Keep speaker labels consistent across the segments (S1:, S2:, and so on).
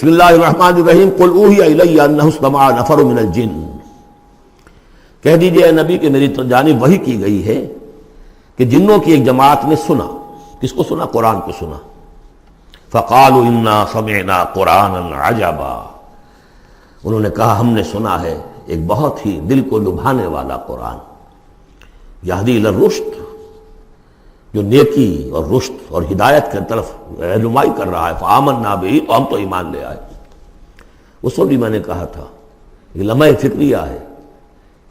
S1: بسم اللہ الرحمن الرحیم قل اوحی الی انہ استمع نفر من الجن، کہہ دیجئے اے نبی کہ میری جانب وحی کی گئی ہے کہ جنوں کی ایک جماعت نے سنا۔ کس کو سنا؟ قرآن کو سنا۔ فقالوا انا سمعنا قرآنا عجبا، انہوں نے کہا ہم نے سنا ہے ایک بہت ہی دل کو لبھانے والا قرآن، یہدی الی الرشد، جو نیکی اور رشد اور ہدایت کی طرف رہنمائی کر رہا ہے۔ فآمنا بہ، تو ہم تو ایمان لے آئے۔ اس وقت بھی میں نے کہا تھا یہ لمحہ فکریہ ہے،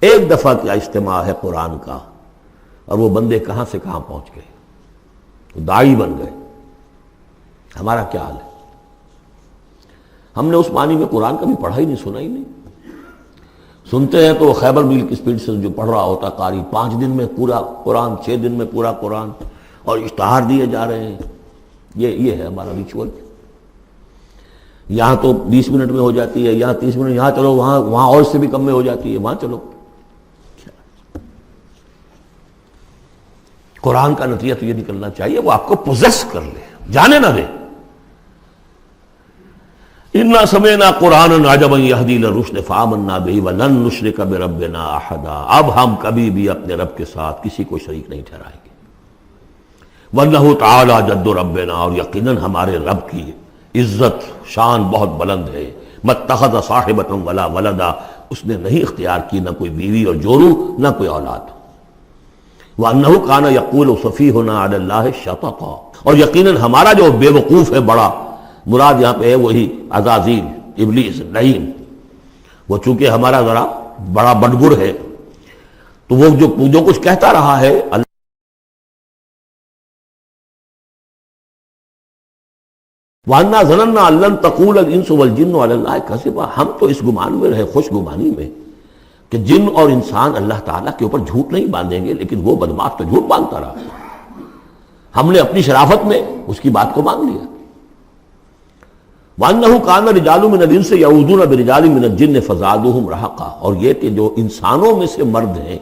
S1: ایک دفعہ کیا اجتماع ہے قرآن کا، اور وہ بندے کہاں سے کہاں پہنچ گئے، وہ داعی بن گئے۔ ہمارا کیا حال ہے؟ ہم نے اس معنی میں قرآن کبھی پڑھا ہی نہیں، سنا ہی نہیں۔ سنتے ہیں تو وہ خیبر میل کی سپیڈ سے جو پڑھ رہا ہوتا قاری، 5 دن میں پورا قرآن، 6 دن میں پورا قرآن، اور اشتہار دیے جا رہے ہیں۔ یہ ہے ہمارا ریچول۔ یہاں تو 20 منٹ میں ہو جاتی ہے، یہاں 30 منٹ، یہاں چلو وہاں اور اس سے بھی کم میں ہو جاتی ہے، وہاں چلو۔ قرآن کا نتیجہ تو یہ نکلنا چاہیے وہ آپ کو پوزیس کر لے، جانے نہ دے۔ انا سمعنا قرآنا عجبا یہدی الی الرشد فآمنا بہ ولن نشرک بربنا احدا، اب ہم کبھی بھی اپنے رب کے ساتھ کسی کو شریک نہیں ٹھہرائیں گے۔ وانہ تعالی جد ربنا، اور یقیناً ہمارے رب کی عزت شان بہت بلند ہے۔ متخذ صاحبۃ ولا ولدا، اس نے نہیں اختیار کی نہ کوئی بیوی اور جورو نہ کوئی اولاد۔ وانہ کان یقول سفیہنا علی اللہ شططا، اور یقیناً ہمارا جو بے وقوف ہے بڑا، مراد یہاں پہ ہے وہی عزازیل، ابلیس، لعین، وہ چونکہ ہمارا ذرا بڑا بڑگر ہے، تو وہ جو کچھ کہتا رہا ہے وَأَنَّا ظَنَنَّا أَن لَّن تَقُولَ الْإِنسُ وَالْجِنُّ عَلَى اللَّهِ كَذِبًا، ہم تو اس گمان میں رہے، خوش گمانی میں، کہ جن اور انسان اللہ تعالیٰ کے اوپر جھوٹ نہیں باندھیں گے، لیکن وہ بدماش تو جھوٹ باندھتا رہا۔ ہم نے اپنی شرافت میں اس کی بات کو مان لیا۔ وَأَنَّهُ كَانَ رِجَالٌ مِّنَ الْإِنسِ يَعُوذُونَ بِرِجَالٍ مِّنَ الْجِنِّ فَزَادُوهُمْ رَهَقًا، اور یہ کہ جو انسانوں میں سے مرد ہیں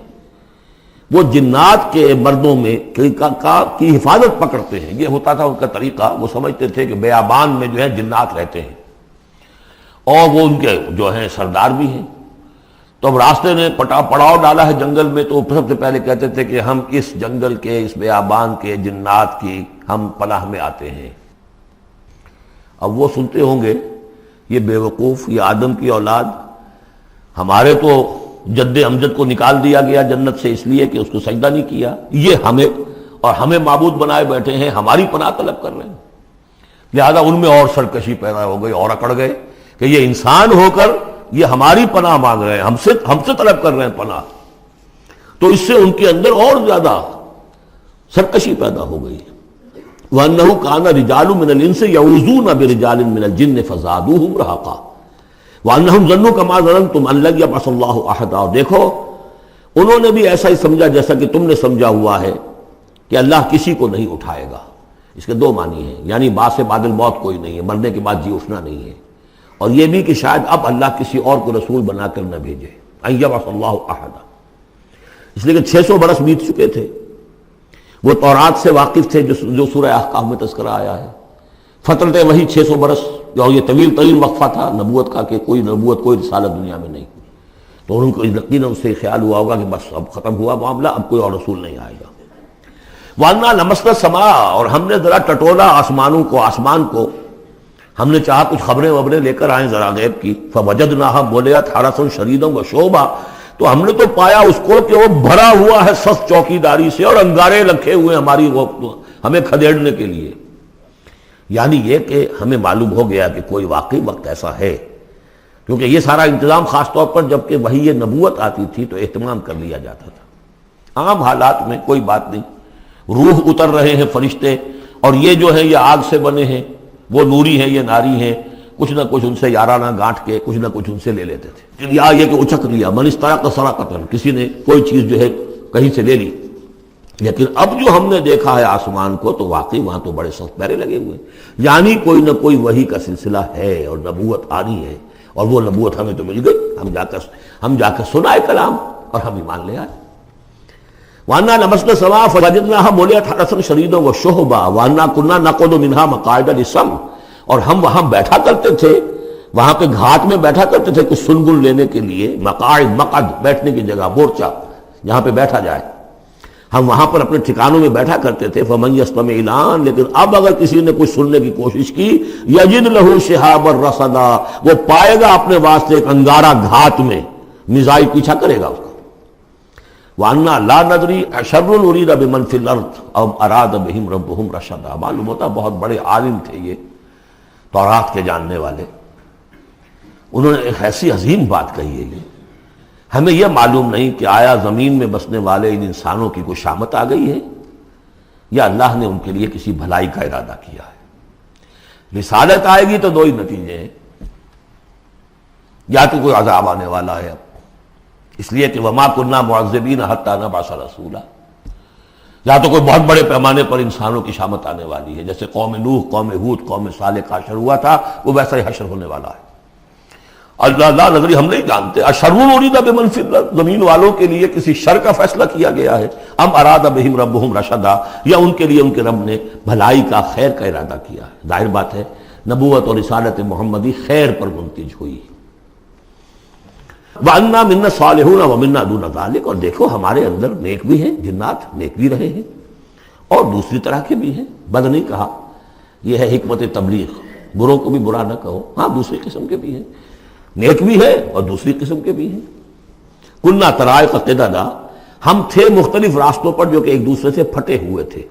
S1: وہ جنات کے مردوں میں کی حفاظت پکڑتے ہیں۔ یہ ہوتا تھا ان کا طریقہ، وہ سمجھتے تھے کہ بیابان میں جو ہے جنات رہتے ہیں اور وہ ان کے جو ہیں سردار بھی ہیں، تو اب راستے نے پڑاؤ ڈالا ہے جنگل میں، تو سب سے پہلے کہتے تھے کہ ہم اس جنگل کے، اس بیابان کے جنات کی ہم پناہ میں آتے ہیں۔ اب وہ سنتے ہوں گے یہ بے وقوف، یہ آدم کی اولاد، ہمارے تو جد امجد کو نکال دیا گیا جنت سے اس لیے کہ اس کو سجدہ نہیں کیا، یہ ہمیں معبود بنائے بیٹھے ہیں، ہماری پناہ طلب کر رہے ہیں۔ لہذا ان میں اور سرکشی پیدا ہو گئی، اور اکڑ گئے کہ یہ انسان ہو کر یہ ہماری پناہ مانگ رہے ہیں، ہم سے طلب کر رہے ہیں پناہ، تو اس سے ان کے اندر اور زیادہ سرکشی پیدا ہو گئی۔ وَأَنَّهُ كَانَ رِجَالٌ مِّنَ الْإِنسِ يَعُوذُونَ بِرِجَالٍ مِّنَ الْجِنِّ فَزَادُوهُمْ رَهَقًا وَأَنَّهُمْ ظَنُّوا كَمَا ظَنَنتُمْ أَن لَّن يَبْعَثَ اللَّهُ أَحَدًا، اور دیکھو انہوں نے بھی ایسا ہی سمجھا جیسا کہ تم نے سمجھا ہوا ہے کہ اللہ کسی کو نہیں اٹھائے گا۔ اس کے 2 معنی ہیں، یعنی بعد سے بعد الموت کوئی نہیں ہے، مرنے کے بعد جی اٹھنا نہیں ہے، اور یہ بھی کہ شاید اب اللہ کسی اور کو رسول بنا کر نہ بھیجے، أن يبعث الله أحدا، اس لیے کہ 600 برس بیت چکے تھے، وہ تورات سے واقف تھے جو سورہ احقاف میں تذکرہ آیا ہے۔ فترت وہی 600 برس، اور یہ طویل وقفہ تھا نبوت کا، کہ کوئی نبوت کوئی رسالت دنیا میں نہیں، تو ان کو یقیناً اس سے خیال ہوا ہوگا کہ بس اب ختم ہوا معاملہ، اب کوئی اور رسول نہیں آئے گا۔ وَأَنَّا لَمَسْنَا السَّمَاءَ، اور ہم نے ذرا ٹٹولا آسمان کو، ہم نے چاہا کچھ خبریں لے کر آئیں ذرا غیب کی۔ فَوَجَدْنَاهَا مُلِئَتْ حَرَسًا شَدِيدًا وَشُعُبًا، تو ہم نے تو پایا اس کو کہ وہ بھرا ہوا ہے سخت چوکیداری سے، اور انگارے رکھے ہوئے ہماری ہمیں کھدیڑنے کے لیے۔ یعنی یہ کہ ہمیں معلوم ہو گیا کہ کوئی واقعی وقت ایسا ہے، کیونکہ یہ سارا انتظام خاص طور پر جب کہ وہی یہ نبوت آتی تھی تو اہتمام کر لیا جاتا تھا۔ عام حالات میں کوئی بات نہیں، روح اتر رہے ہیں فرشتے، اور یہ جو ہے یہ آگ سے بنے ہیں، وہ نوری ہیں یہ ناری ہیں، کچھ نہ کچھ ان سے یارانہ گانٹھ کے کچھ نہ کچھ ان سے لے لیتے تھے، یا یہ کہ اچک لیا، من استرق سرقۃ، کسی نے کوئی چیز جو ہے کہیں سے لے لی۔ لیکن اب جو ہم نے دیکھا ہے آسمان کو، تو واقعی وہاں تو بڑے سخت پہرے لگے ہوئے، یعنی کوئی نہ کوئی وحی کا سلسلہ ہے اور نبوت آ رہی ہے، اور وہ نبوت ہمیں تو مل گئی، ہم جا کر سنائے کلام اور ہم ایمان لے آئے۔ وَأَنَّا لَمَسْنَا السَّمَاءَ فَوَجَدْنَاهَا مُلِئَتْ حَرَسًا شَدِيدًا وَشُهُبًا وَأَنَّا كُنَّا نَقْعُدُ مِنْهَا مَقَاعِدَ لِلسَّمْعِ، اور ہم وہاں بیٹھا کرتے تھے وہاں پہ گھاٹ میں بیٹھا کرتے تھے کچھ سنگل لینے کے لیے، مقاعد، مقعد بیٹھنے کی جگہ، مورچہ جہاں پہ بیٹھا جائے، ہم وہاں پر اپنے ٹھکانوں میں بیٹھا کرتے تھے۔ فمن یستمع الان، لیکن اب اگر کسی نے کچھ سننے کی کوشش کی، یجد لہ شہابا رصدا، وہ پائے گا اپنے واسطے ایک انگارہ گھات میں، میزائل پیچھا کرے گا اس کا۔ وَأَنَّا لَا نَدْرِي أَشَرٌّ أُرِيدَ بِمَنْ فِي الْأَرْضِ أَمْ أَرَادَ بِهِمْ رَبُّهُمْ رَشَدًا۔ معلوم ہوتا بہت بڑے عالم تھے یہ، تورات کے جاننے والے، انہوں نے ایک ایسی عظیم بات کہی ہے یہ، ہمیں یہ معلوم نہیں کہ آیا زمین میں بسنے والے ان انسانوں کی کوئی شامت آ گئی ہے یا اللہ نے ان کے لیے کسی بھلائی کا ارادہ کیا ہے۔ رسالت آئے گی تو دو ہی نتیجے ہیں، یا تو کوئی عذاب آنے والا ہے اب، اس لیے کہ وما كنا معذبین حتی نبعث رسولا، یا تو کوئی بہت بڑے پیمانے پر انسانوں کی شامت آنے والی ہے، جیسے قوم نوح، قوم ہود، قوم صالح کا حشر ہوا تھا، وہ ویسا ہی حشر ہونے والا ہے۔ اللہ لا نظری، ہم نہیں جانتے، اشر ارید بمن فی الارض، زمین والوں کے لیے کسی شر کا فیصلہ کیا گیا ہے، ام اراد بہم ربہم رشدا، یا ان کے لیے ان کے رب نے بھلائی کا، خیر کا ارادہ کیا ہے۔ ظاہر بات ہے نبوت اور رسالت محمدی خیر پر منتج ہوئی۔ وَأَنَّا مِنَّا الصَّالِحُونَ وَمِنَّا دُونَ ذَلِكَ، اور دیکھو ہمارے اندر نیک بھی ہیں، جنات نیک بھی رہے ہیں اور دوسری طرح کے بھی ہیں، بد نہیں کہا، یہ ہے حکمت تبلیغ، بروں کو بھی برا نہ کہو، ہاں دوسری قسم کے بھی ہیں، نیک بھی ہے اور دوسری قسم کے بھی ہیں۔ کُنَّا طَرَائِقَ قِدَدًا، ہم تھے مختلف راستوں پر جو کہ ایک دوسرے سے پھٹے ہوئے تھے۔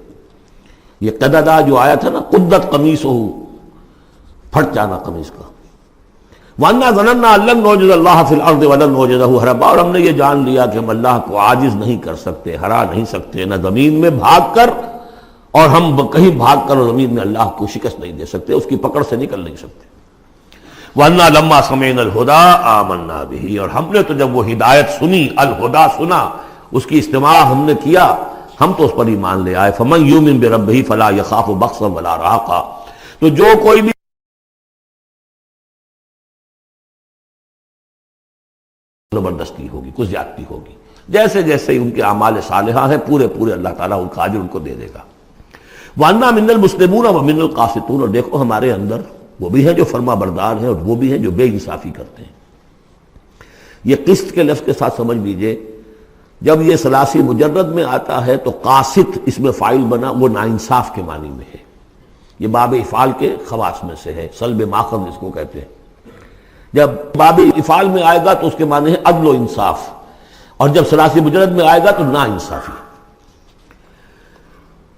S1: یہ قددا جو آیا تھا نا، قدت قمیصہ، پھٹ جانا قمیص کا۔ وَأَنَّا ظَنَنَّا أَن لَّن نُعْجِزَ اللَّهَ فِي الْأَرْضِ وَلَن نُعْجِزَهُ هَرَبًا، اور ہم نے یہ جان لیا کہ ہم اللہ کو عاجز نہیں کر سکتے، ہرا نہیں سکتے، نہ زمین میں بھاگ کر، اور ہم کہیں بھاگ کر اور زمین میں اللہ کو شکست نہیں دے سکتے، اس کی پکڑ سے نکل نہیں سکتے۔ وَأَنَّا لَمَّا سَمِعْنَا الْهُدَىٰ آمَنَّا بِهِ، اور ہم نے تو جب وہ ہدایت سنی، الہدا سنا، اس کی استماع ہم نے کیا، ہم تو اس پر ایمان لے آئے۔ فَمَن يُؤْمِن بِرَبِّهِ فَلَا يَخَافُ بَخْسًا وَلَا رَهَقًا، تو جو کوئی بھی زبردستی ہوگی، کچھ زیادتی ہوگی، جیسے جیسے ان کے اعمال صالحہ ہیں پورے پورے اللہ تعالیٰ ان کا اجر ان کو دے دے گا۔ وَأَنَّا مِنَّا الْمُسْلِمُونَ وَمِنَّا الْقَاسِطُونَ، اور دیکھو ہمارے اندر وہ بھی ہیں جو فرما بردار ہیں اور وہ بھی ہیں جو بے انصافی کرتے ہیں۔ یہ قسط کے لفظ کے ساتھ سمجھ لیجئے، جب یہ ثلاثی مجرد میں آتا ہے تو قاسط اس میں فاعل بنا، وہ ناانصاف کے معنی میں ہے، یہ باب افعال کے خواص میں سے ہے، سلب ماخذ اس کو کہتے ہیں۔ جب باب افعال میں آئے گا تو اس کے معنی ہے عدل و انصاف، اور جب ثلاثی مجرد میں آئے گا تو نا انصافی۔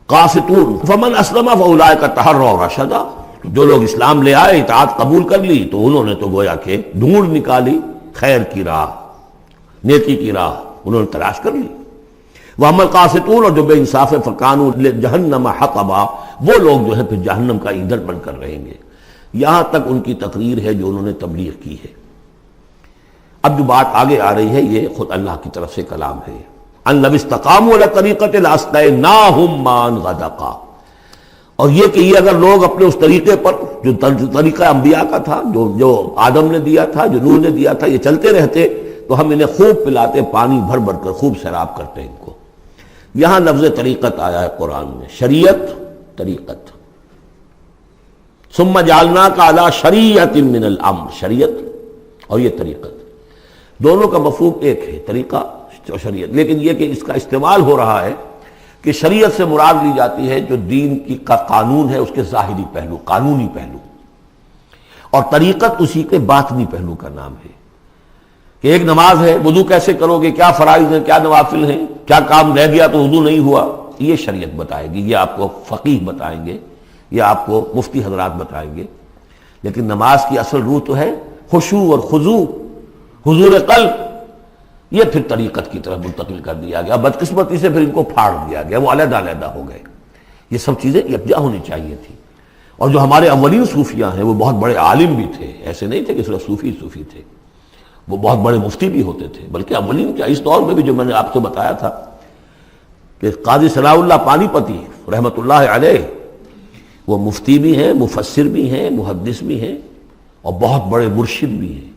S1: قاسطون فمن اسلم فاولئک تحروا رشدا، جو لوگ اسلام لے آئے، اطاعت قبول کر لی، تو انہوں نے تو گویا کہ ڈھونڈ نکالی خیر کی راہ، نیکی کی راہ انہوں نے تلاش کر لی۔ وَأَمَّا الْقَاسِطُونَ، اور جو بے انصاف فَكَانُوا لِجَهَنَّمَ حَطَبًا، وہ لوگ جو ہے پھر جہنم کا ایندھن بن کر رہیں گے۔ یہاں تک ان کی تقریر ہے جو انہوں نے تبلیغ کی ہے۔ اب جو بات آگے آ رہی ہے یہ خود اللہ کی طرف سے کلام ہے۔ أَن لَوِ اسْتَقَامُوا عَلَى الطَّرِيقَةِ لَأَسْقَيْنَاهُم مَّاءً غَدَقًا، اور یہ کہ یہ اگر لوگ اپنے اس طریقے پر جو طریقہ انبیاء کا تھا، جو آدم نے دیا تھا، جو نوح نے دیا تھا، یہ چلتے رہتے تو ہم انہیں خوب پلاتے، پانی بھر بھر کر خوب سیراب کرتے ان کو۔ یہاں لفظ طریقت آیا ہے قرآن میں، شریعت، طریقت۔ ثم جعلناک علی شریعت من الامر، شریعت اور یہ طریقت، دونوں کا مفہوم ایک ہے، طریقہ اور شریعت، لیکن یہ کہ اس کا استعمال ہو رہا ہے کہ شریعت سے مراد لی جاتی ہے جو دین کا قانون ہے، اس کے ظاہری پہلو، قانونی پہلو، اور طریقت اسی کے باطنی پہلو کا نام ہے کہ ایک نماز ہے، وضو کیسے کرو گے، کیا فرائض ہیں، کیا نوافل ہیں، کیا کام رہ گیا تو وضو نہیں ہوا، یہ شریعت بتائے گی، یہ آپ کو فقیہ بتائیں گے، یہ آپ کو مفتی حضرات بتائیں گے۔ لیکن نماز کی اصل روح تو ہے خشوع اور خضوع، حضور قلب، یہ پھر طریقت کی طرف منتقل کر دیا گیا، بدقسمتی سے پھر ان کو پھاڑ دیا گیا، وہ علیحدہ علیحدہ ہو گئے۔ یہ سب چیزیں یکجا ہونی چاہیے تھی۔ اور جو ہمارے اولین صوفیاء ہیں وہ بہت بڑے عالم بھی تھے، ایسے نہیں تھے کہ صرف صوفی تھے، وہ بہت بڑے مفتی بھی ہوتے تھے، بلکہ اولین کیا، اس دور میں بھی جو میں نے آپ کو بتایا تھا کہ قاضی صلاح اللہ پانی پتی رحمۃ اللہ علیہ، وہ مفتی بھی ہیں، مفسر بھی ہیں، محدث بھی ہیں، اور بہت بڑے مرشد بھی ہیں،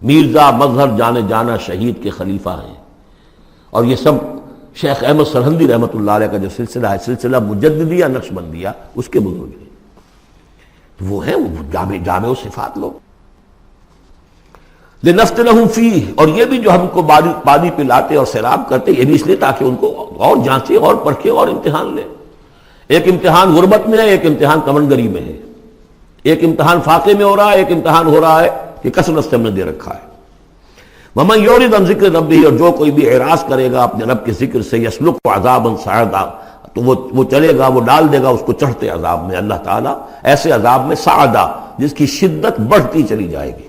S1: میرزا مظہر جانے جانا شہید کے خلیفہ ہیں، اور یہ سب شیخ احمد سرہندی رحمۃ اللہ علیہ کا جو سلسلہ ہے، سلسلہ مجددیہ نقشبندیہ، اس کے بزرگ ہیں، وہ ہیں وہ جامع و صفات لوگ۔ لنفتنہم فیہ، اور یہ بھی جو ہم کو پانی پلاتے اور سیراب کرتے، یہ بھی اس لیے تاکہ ان کو اور جانچے اور پرکھے اور امتحان لیں۔ ایک امتحان غربت میں ہے، ایک امتحان کمنگری میں ہے، ایک امتحان فاقے میں ہو رہا ہے، ایک امتحان ہو رہا ہے کہ کثرت سے ہم نے دے رکھا ہے۔ وَمَن يُعْرِضْ عَن ذِكْرِ رَبِّهِ، اور جو کوئی بھی اعراض کرے گا اپنے رب کے ذکر سے، يَسْلُكْهُ عَذَابًا صَعَدًا، تو وہ چلے گا، وہ ڈال دے گا اس کو چڑھتے عذاب میں، اللہ تعالیٰ ایسے عذاب میں صعدا، جس کی شدت بڑھتی چلی جائے گی۔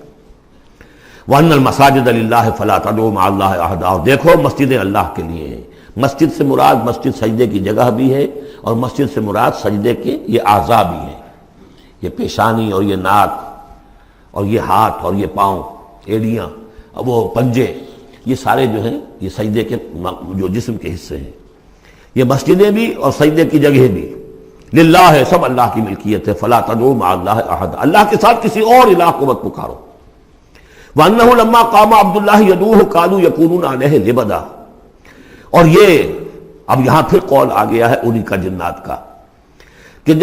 S1: وَأَنَّ الْمَسَاجِدَ لِلَّهِ فَلَا تَدْعُوا مَعَ اللَّهِ أَحَدًا، اور دیکھو مسجدیں اللہ کے لیے ہیں۔ مسجد سے مراد مسجد سجدے کی جگہ بھی ہے، اور مسجد سے مراد سجدے کے یہ اعضاء بھی ہیں، یہ پیشانی اور یہ ناک اور یہ ہاتھ اور یہ پاؤں، ایڑیاں، وہ پنجے، یہ سارے جو ہیں یہ سجدے کے جو جسم کے حصے ہیں۔ یہ مسجدیں بھی اور سجدے کی جگہ بھی للہ ہے، سب اللہ کی ملکیت ہے۔ فلا تدعوا مع اللہ احد، اللہ کے ساتھ کسی اور الہ کو مت پکارو۔ وانہ لما قام عبد اللہ یدعوہ قالوا یکونون علیہ لبدا، اور یہ اب یہاں پھر قول آ گیا ہے انہی کا جنات کا کہ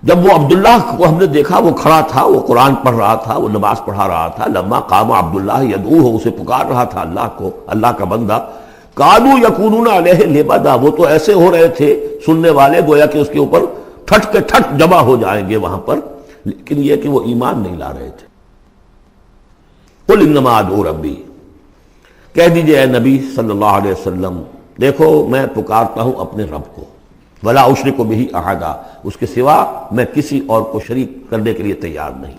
S1: جب وہ عبداللہ کو ہم نے دیکھا، وہ کھڑا تھا، وہ قرآن پڑھ رہا تھا، وہ نماز پڑھا رہا تھا، لما قام عبداللہ یدعوہ، اسے پکار رہا تھا اللہ کو، اللہ کا بندہ، قالوا یکونون علیہ لبدا، وہ تو ایسے ہو رہے تھے سننے والے گویا کہ اس کے اوپر ٹھٹ کے ٹھٹ جمع ہو جائیں گے وہاں پر، لیکن یہ کہ وہ ایمان نہیں لا رہے تھے۔ قل انما ادعو ربی، کہہ دیجئے اے نبی صلی اللہ علیہ وسلم، دیکھو میں پکارتا ہوں اپنے رب کو، ولا اشرک بہ احدا، اس کے سوا میں کسی اور کو شریک کرنے کے لیے تیار نہیں۔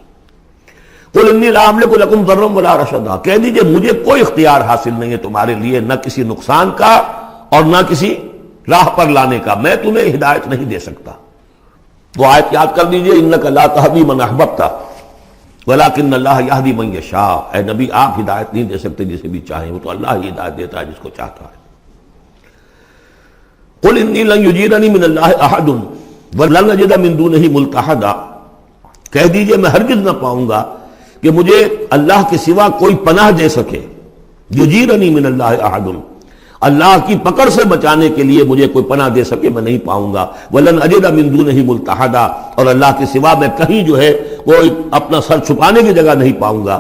S1: قل انی لا املک لکم ضرا ولا رشدا، کہہ دیجئے مجھے کوئی اختیار حاصل نہیں ہے تمہارے لیے، نہ کسی نقصان کا اور نہ کسی راہ پر لانے کا، میں تمہیں ہدایت نہیں دے سکتا۔ وہ آیت یاد کر دیجئے، انک لا تہدی من احببت ولیکن اللہ یہدی من یشاء، اے نبی آپ ہدایت نہیں دے سکتے جسے بھی چاہیں، وہ تو اللہ ہی ہدایت دیتا ہے جس کو چاہتا ہے۔ قل انی لن یجیرنی من اللہ احد ولن اجد من دونہ ملتحدا، کہہ دیجئے میں ہرگز نہ پاؤں گا کہ مجھے اللہ کے سوا کوئی پناہ دے سکے، یجیرنی من اللہ احد، اللہ کی پکڑ سے بچانے کے لیے مجھے کوئی پناہ دے سکے میں نہیں پاؤں گا، ولن اجد من دونہ ملتحدا، اور اللہ کے سوا میں کہیں جو ہے کوئی اپنا سر چھپانے کی جگہ نہیں پاؤں گا،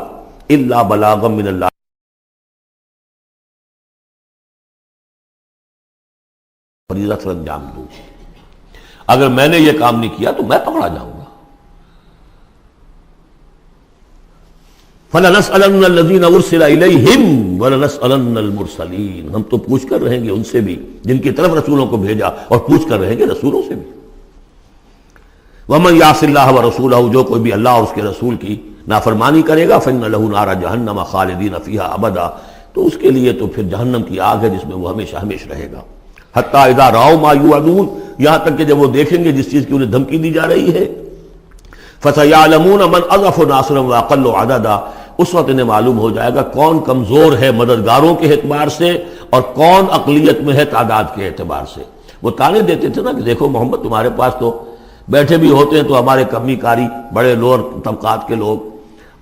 S1: الا بلاغا من اللہ، فریضہ سر انجام دوں، اگر میں نے یہ کام نہیں کیا تو میں پکڑا جاؤں گا۔ فَلَنَسْأَلَنَّ الَّذِينَ أُرْسِلَ إِلَيْهِمْ وَلَنَسْأَلَنَّ الْمُرْسَلِينَ، ہم تو پوچھ کر رہیں گے ان سے بھی جن کی طرف رسولوں کو بھیجا، اور پوچھ کر رہیں گے رسولوں سے بھی۔ وَمَن يَعْصِ اللَّهَ وَرَسُولَهُ، جو کوئی بھی اللہ اور اس کے رسول کی نافرمانی کرے گا، فَإِنَّ لَهُ نَارَ جَهَنَّمَ خَالِدِينَ فِيهَا أَبَدًا، تو اس کے لیے تو پھر جہنم کی آگ ہے جس میں وہ ہمیشہ ہمیشہ رہے گا۔ حتیٰ اذا رأوا ما یوعدون، یہاں تک کہ جب وہ دیکھیں گے جس چیز کی انہیں دھمکی دی جا رہی ہے، فَسَيَعْلَمُونَ مَنْ أَضْعَفُ نَاصِرًا وَأَقَلُّ عَدَدًا، اس وقت انہیں معلوم ہو جائے گا کون کمزور ہے مددگاروں کے اعتبار سے اور کون اقلیت میں ہے تعداد کے اعتبار سے۔ وہ تانے دیتے تھے نا کہ دیکھو محمد تمہارے پاس تو بیٹھے بھی ہوتے ہیں تو ہمارے کمی کاری بڑے لوور طبقات کے لوگ،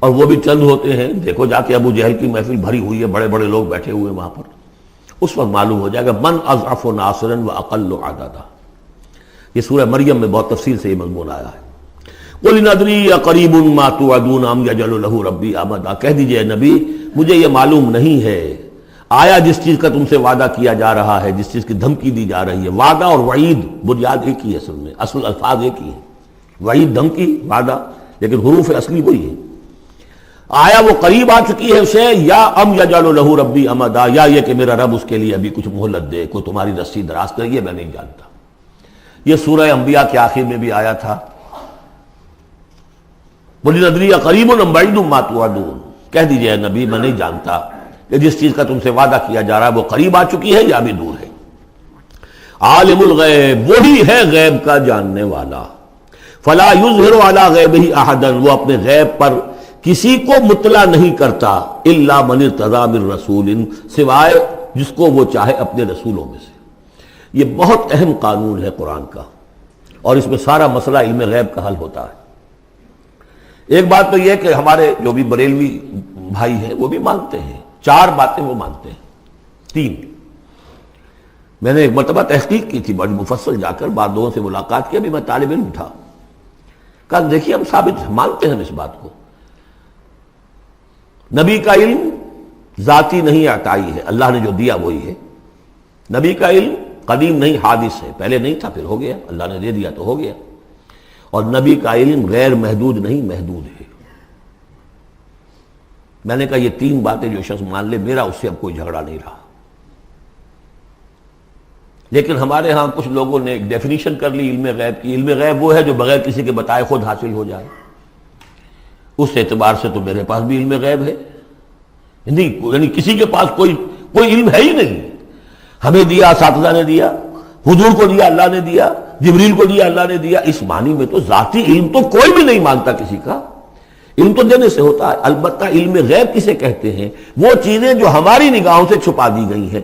S1: اور وہ بھی چند ہوتے ہیں، دیکھو جا کے ابو جہل کی محفل بھری ہوئی ہے، بڑے بڑے لوگ بیٹھے ہوئے وہاں پر۔ اس وقت معلوم ہو جائے گا من اضعف ناصرا واقل عددا۔ یہ سورہ مریم میں بہت تفصیل سے یہ مضمون آیا ہے۔ قل ان ادری اقریب ما توعدون ام یجعل له ربی امدا، کہہ دیجئے نبی مجھے یہ معلوم نہیں ہے آیا جس چیز کا تم سے وعدہ کیا جا رہا ہے، جس چیز کی دھمکی دی جا رہی ہے، وعدہ اور وعید بنیاد ایک ہی ہے، اصل میں اصل الفاظ ایک ہی ہیں، وعید دھمکی، وعدہ، لیکن حروف اصلی وہی ہے۔ آیا وہ قریب آ چکی ہے اسے، یا ام یجعل له ربی امدا، یا یہ کہ میرا رب اس کے لیے ابھی کچھ مہلت دے، کوئی تمہاری رسی دراز کرے، یہ میں نہیں جانتا۔ یہ سورہ انبیاء کے آخر میں بھی آیا تھا، قل ان ادری اقریب ام بعید ما توعدون، کہہ دیجئے نبی میں نہیں جانتا کہ جس چیز کا تم سے وعدہ کیا جا رہا ہے وہ قریب آ چکی ہے یا بھی دور ہے۔ عالم الغیب، وہی ہے غیب کا جاننے والا، فلا یظہر علی غیبہ احدا، وہ اپنے غیب پر کسی کو مطلع نہیں کرتا، الا من ارتضی من رسول، سوائے جس کو وہ چاہے اپنے رسولوں میں سے۔ یہ بہت اہم قانون ہے قرآن کا، اور اس میں سارا مسئلہ علم غیب کا حل ہوتا ہے۔ ایک بات تو یہ کہ ہمارے جو بھی بریلوی بھائی ہیں وہ بھی مانتے ہیں، 4 باتیں وہ مانتے ہیں، 3۔ میں نے ایک مرتبہ تحقیق کی تھی بڑی مفصل، جا کر بعد لوگوں سے ملاقات کی، ابھی میں طالب علم تھا، کہا دیکھیے ہم ثابت مانتے ہیں اس بات کو، نبی کا علم ذاتی نہیں عطائی ہے، اللہ نے جو دیا وہی ہے۔ نبی کا علم قدیم نہیں حادث ہے، پہلے نہیں تھا پھر ہو گیا، اللہ نے دے دیا تو ہو گیا۔ اور نبی کا علم غیر محدود نہیں محدود ہے۔ میں نے کہا یہ تین باتیں جو شخص مان لے، میرا اس سے اب کوئی جھگڑا نہیں رہا۔ لیکن ہمارے ہاں کچھ لوگوں نے ایک ڈیفینیشن کر لی علم غیب کی۔ علم غیب وہ ہے جو بغیر کسی کے بتائے خود حاصل ہو جائے۔ اس اعتبار سے تو میرے پاس بھی علم غیب ہے، نہیں یعنی کسی کے پاس کوئی علم ہے ہی نہیں۔ ہمیں دیا اساتذہ نے دیا، حضور کو دیا اللہ نے دیا، جبریل کو دیا اللہ نے دیا۔ اس معنی میں تو ذاتی علم تو کوئی بھی نہیں مانگتا کسی کا، علم تو دینے سے ہوتا ہے۔ البتہ علم غیب کسے کہتے ہیں؟ وہ چیزیں جو ہماری نگاہوں سے چھپا دی گئی ہیں،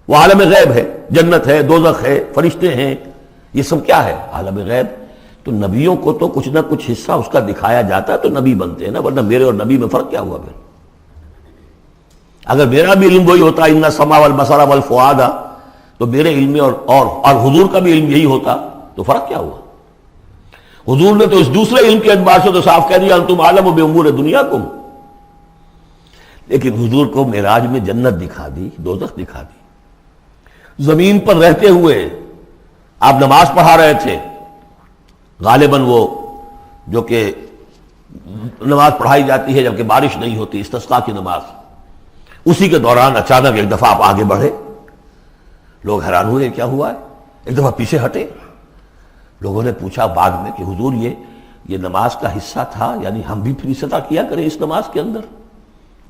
S1: وہ عالم غیب ہے، جنت ہے، دوزخ ہے، فرشتے ہیں، یہ سب کیا ہے؟ عالم غیب۔ تو نبیوں کو تو کچھ نہ کچھ حصہ اس کا دکھایا جاتا ہے تو نبی بنتے ہیں نا، ورنہ میرے اور نبی میں فرق کیا ہوا پھر؟ اگر میرا بھی علم وہی ہوتا ان السمع والبصر والفؤاد، تو میرے علم میں اور حضور کا بھی علم یہی ہوتا تو فرق کیا ہوا؟ حضور نے تو اس دوسرے علم کے اعتبار سے تو صاف کہہ دیا انتم عالم بامور دنیاکم، لیکن حضور کو معراج میں جنت دکھا دی، دوزخ دکھا دی۔ زمین پر رہتے ہوئے آپ نماز پڑھا رہے تھے، غالباً وہ جو کہ نماز پڑھائی جاتی ہے جبکہ بارش نہیں ہوتی، استسقاء کی نماز، اسی کے دوران اچانک ایک دفعہ آپ آگے بڑھے، لوگ حیران ہوئے کیا ہوا ہے، ایک دفعہ پیچھے ہٹے۔ لوگوں نے پوچھا بعد میں کہ حضور یہ نماز کا حصہ تھا، یعنی ہم بھی پھر اصطلاح کیا کریں اس نماز کے اندر؟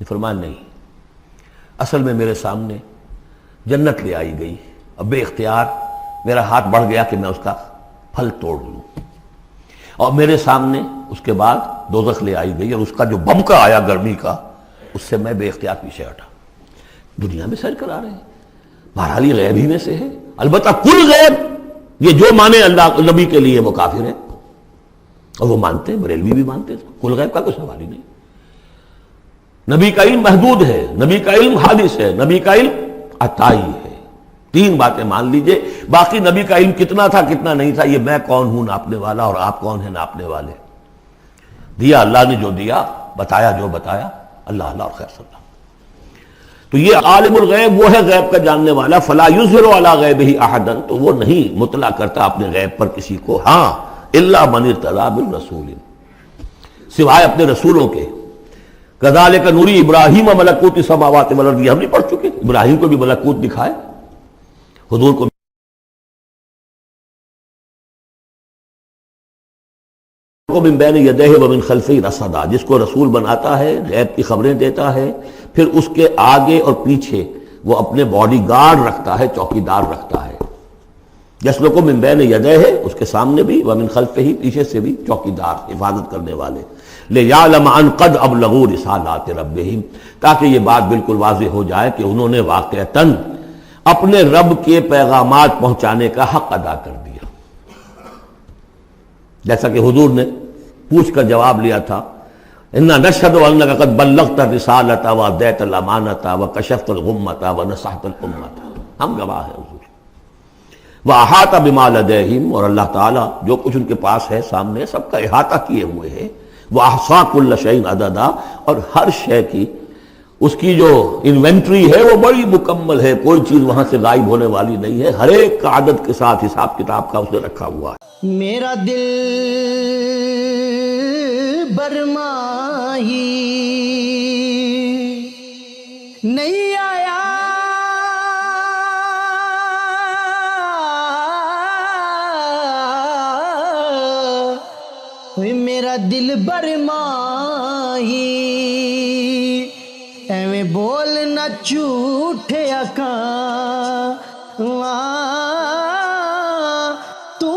S1: یہ فرمایا نہیں، اصل میں میرے سامنے جنت لے آئی گئی، اب بے اختیار میرا ہاتھ بڑھ گیا کہ میں اس کا پھل توڑ لوں، اور میرے سامنے اس کے بعد دوزخ لے آئی گئی اور اس کا جو بمکا آیا گرمی کا، اس سے میں بے اختیار پیچھے ہٹا۔ دنیا میں سیر کرا رہے ہیں، بہرحال یہ غیب ہی میں سے ہے۔ البتہ کل غیب یہ جو مانے اللہ نبی کے لیے وہ کافر ہے، اور وہ مانتے ہیں، بریلوی بھی مانتے ہیں، کل غیب کا کوئی سوال ہی نہیں۔ نبی کا علم محدود ہے، نبی کا علم حادث ہے، نبی کا علم عطائی ہے۔ تین باتیں مان لیجئے، باقی نبی کا علم کتنا تھا کتنا نہیں تھا یہ میں کون ہوں ناپنے والا اور آپ کون ہیں ناپنے والے؟ دیا اللہ نے جو دیا، بتایا جو بتایا، اللہ اللہ اور خیر صلی اللہ۔ تو یہ عالم الغیب وہ ہے غیب کا جاننے والا، فلا یظہر علی غیبہ احدا، تو وہ نہیں مطلع کرتا اپنے غیب پر کسی کو، ہاں الا من ارتضی من رسول، سوائے اپنے رسولوں کے۔ کذالک نوری ابراہیم ملکوت السماوات والارض، یہ ہم نہیں پڑھ چکے؟ ابراہیم کو بھی ملکوت دکھائے، حضور کو من بین یدیہ ومن خلفہ رصدا، جس کو رسول بناتا ہے، غیب کی خبریں دیتا ہے، پھر اس کے آگے اور پیچھے وہ اپنے باڈی گارڈ رکھتا ہے، چوکیدار رکھتا ہے۔ یسلک من بین یدیہ، اس کے سامنے بھی، ومن خلفہ، پیچھے سے بھی چوکیدار، حفاظت کرنے والے۔ لیعلم ان قد ابلغوا رسالات ربہم، تاکہ یہ بات بالکل واضح ہو جائے کہ انہوں نے واقعتاً اپنے رب کے پیغامات پہنچانے کا حق ادا کر دیا۔ جیسا کہ حضور نے پوچھ کر جواب لیا تھا، انا نشہد انک قد بلغت الرسالۃ وادیت الامانۃ وکشفت الغمۃ ونصحت الامۃ، ہم گواہ ہیں حضور۔ واحاط بما لدیہم، اور اللہ تعالیٰ جو کچھ ان کے پاس ہے سامنے سب کا احاطہ کیے ہوئے ہے۔ واحصا کل شیء عددا، اور ہر شے کی اس کی جو انوینٹری ہے وہ بڑی مکمل ہے، کوئی چیز وہاں سے غائب ہونے والی نہیں ہے، ہر ایک کا عدد کے ساتھ حساب کتاب کا اس نے رکھا ہوا ہے۔
S2: میرا دل برماہی نہیں آیا، میرا دل برماہی، ایویں بولنا جھوٹے آقا، تو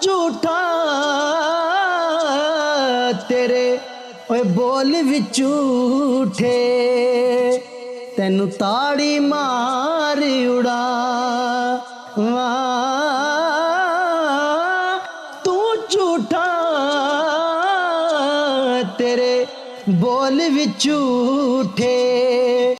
S2: جھوٹا تیرے اوے بول وچ جھوٹے، تینو تاڑی مار اڑا، تو جھوٹا تیرے بول وچ جھوٹے۔